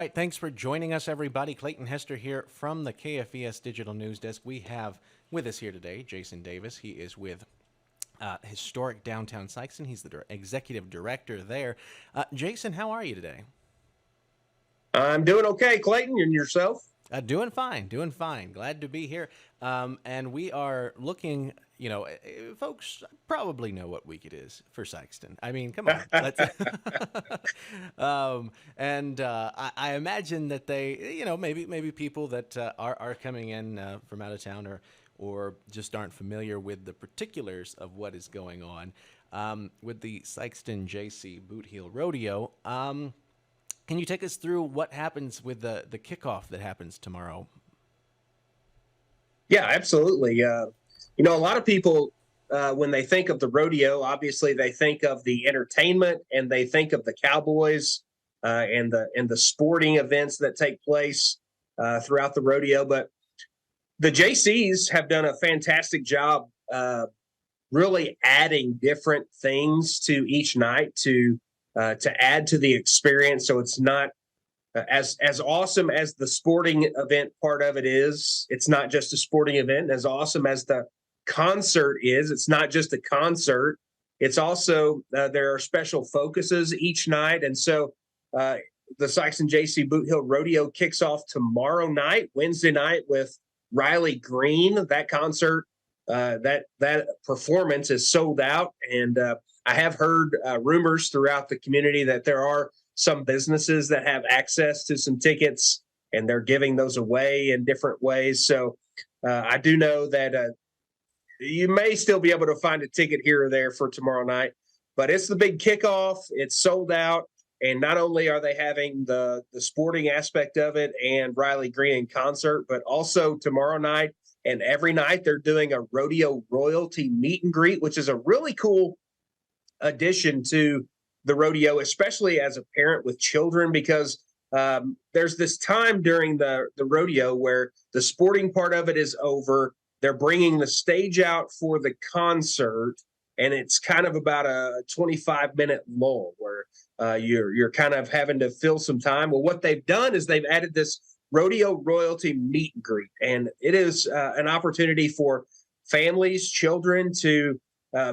All right, thanks for joining us, everybody. Clayton Hester here from the KFES Digital News Desk. We have with us here today Jason Davis. He is with Historic Downtown Sikeston. He's the executive director there. Jason, how are you today? I'm doing okay, Clayton, and yourself? Doing fine, doing fine. Glad to be here. And we are looking, folks probably know what week it is for Sikeston. I mean, come on. Let's I imagine that they, maybe people that are coming in from out of town or just aren't familiar with the particulars of what is going on with the Sikeston Jaycee Bootheel Rodeo. Can you take us through what happens with the kickoff that happens tomorrow? Yeah, absolutely. A lot of people, when they think of the rodeo, obviously they think of the entertainment and they think of the cowboys and the sporting events that take place throughout the rodeo. But the JCs have done a fantastic job really adding different things to each night to add to the experience. So it's not as awesome as the sporting event part of it is. It's not just a sporting event. As awesome as the concert is, it's not just a concert. It's also there are special focuses each night, and so the Sikeston Jaycee Bootheel Rodeo kicks off tomorrow night, Wednesday night, with Riley Green. That concert, that performance is sold out, and I have heard rumors throughout the community that there are some businesses that have access to some tickets and they're giving those away in different ways. So I do know that you may still be able to find a ticket here or there for tomorrow night, but it's the big kickoff. It's sold out. And not only are they having the sporting aspect of it and Riley Green in concert, but also tomorrow night and every night they're doing a rodeo royalty meet and greet, which is a really cool addition to the rodeo, especially as a parent with children, because there's this time during the rodeo where the sporting part of it is over. They're bringing the stage out for the concert, and it's kind of about a 25-minute lull where you're kind of having to fill some time. Well, what they've done is they've added this rodeo royalty meet and greet, and it is an opportunity for families, children to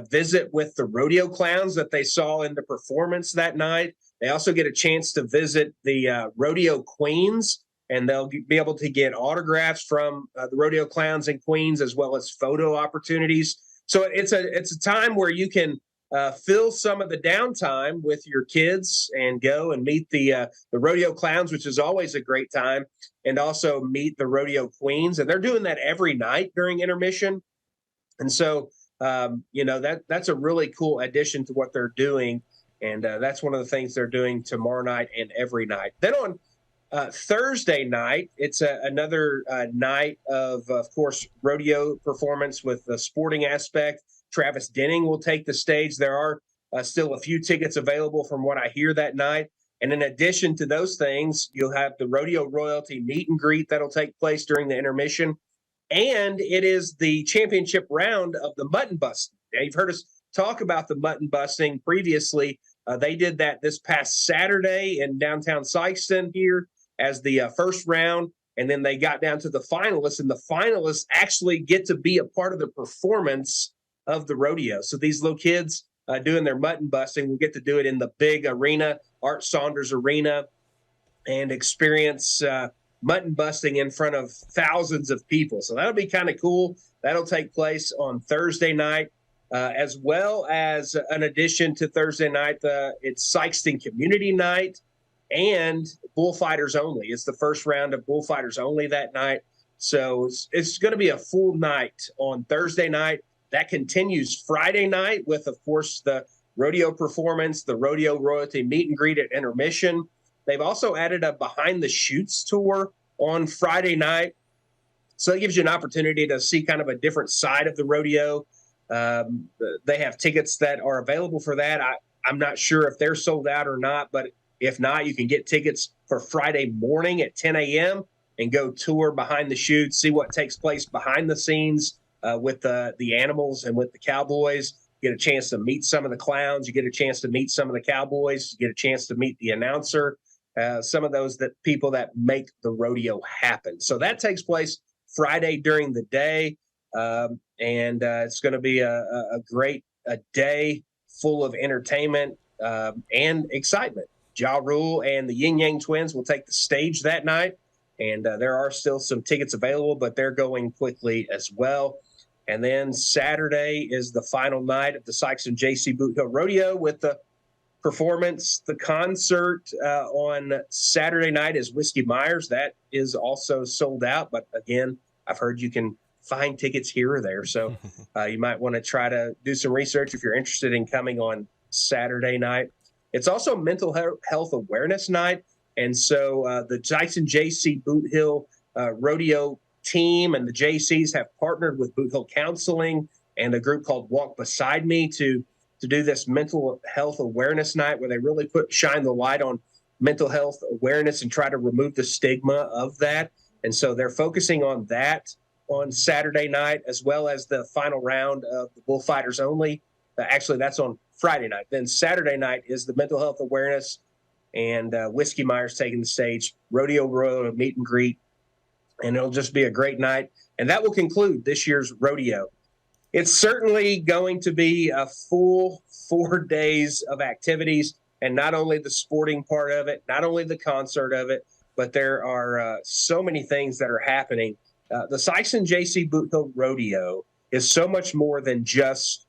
visit with the rodeo clowns that they saw in the performance that night. They also get a chance to visit the rodeo queens, and they'll be able to get autographs from the rodeo clowns and queens, as well as photo opportunities. So it's a time where you can fill some of the downtime with your kids and go and meet the rodeo clowns, which is always a great time, and also meet the rodeo queens. And they're doing that every night during intermission. And so that's a really cool addition to what they're doing, and that's one of the things they're doing tomorrow night and every night. Then on Thursday night, it's another night of course, rodeo performance with the sporting aspect. Travis Denning will take the stage. There are still a few tickets available from what I hear that night. And in addition to those things, you'll have the rodeo royalty meet and greet that'll take place during the intermission. And it is the championship round of the mutton busting. Now, you've heard us talk about the mutton busting previously. They did that this past Saturday in downtown Sikeston here as the first round. And then they got down to the finalists, and the finalists actually get to be a part of the performance of the rodeo. So these little kids doing their mutton busting will get to do it in the big arena, Art Saunders Arena, and experience mutton busting in front of thousands of people. So that'll be kind of cool. That'll take place on Thursday night, as well as an addition to Thursday night. It's Sikeston Community Night and Bullfighters Only. It's the first round of Bullfighters Only that night. So it's going to be a full night on Thursday night. That continues Friday night with, of course, the rodeo performance, the rodeo royalty meet and greet at intermission. They've also added a behind the chutes tour on Friday night. So it gives you an opportunity to see kind of a different side of the rodeo. They have tickets that are available for that. I'm not sure if they're sold out or not, but if not, you can get tickets for Friday morning at 10 a.m. and go tour behind the chutes, see what takes place behind the scenes with the animals and with the cowboys. You get a chance to meet some of the clowns. You get a chance to meet some of the cowboys. You get a chance to meet the announcer. some of those that people that make the rodeo happen. So that takes place Friday during the day, and it's going to be a great a day full of entertainment and excitement. Ja Rule and the Yin Yang Twins will take the stage that night, and there are still some tickets available, but they're going quickly as well. And then Saturday is the final night of the Sikeston Jaycee Bootheel Rodeo with the performance. The concert on Saturday night is Whiskey Myers. That is also sold out, but again, I've heard you can find tickets here or there. So you might want to try to do some research if you're interested in coming on Saturday night. It's also Mental Health Awareness Night. And so the Sikeston Jaycee Bootheel Rodeo team and the JCs have partnered with Bootheel Counseling and a group called Walk Beside Me to do this mental health awareness night where they really shine the light on mental health awareness and try to remove the stigma of that. And so they're focusing on that on Saturday night, as well as the final round of the Bullfighters Only. Actually, that's on Friday night. Then Saturday night is the mental health awareness, and Whiskey Myers taking the stage, Rodeo Road meet and greet, and it'll just be a great night. And that will conclude this year's rodeo. It's certainly going to be a full 4 days of activities, and not only the sporting part of it, not only the concert of it, but there are so many things that are happening. The Sikeston Jaycee Bootheel Rodeo is so much more than just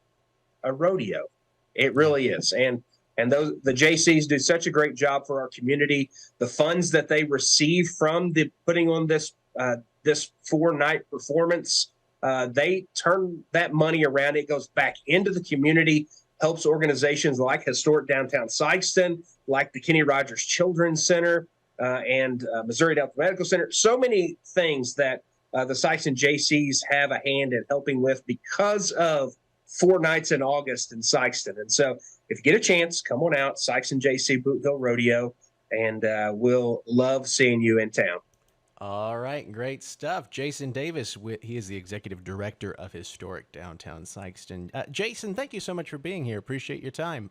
a rodeo. It really is. And the JCs do such a great job for our community. The funds that they receive from the putting on this 4-night performance, they turn that money around. It goes back into the community, helps organizations like Historic Downtown Sikeston, like the Kenny Rogers Children's Center, and Missouri Delta Medical Center. So many things that the Sikeston JCs have a hand in helping with because of 4 nights in August in Sikeston. And so if you get a chance, come on out, Sikeston Jaycee Bootheel Rodeo, and we'll love seeing you in town. All right, great stuff. Jason Davis, he is the executive director of Historic Downtown Sikeston. Jason, thank you so much for being here. Appreciate your time.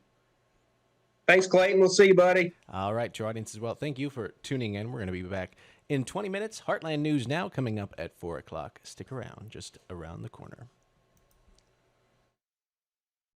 Thanks, Clayton. We'll see you, buddy. All right, to our audience as well, thank you for tuning in. We're going to be back in 20 minutes. Heartland News Now coming up at 4 o'clock. Stick around, just around the corner.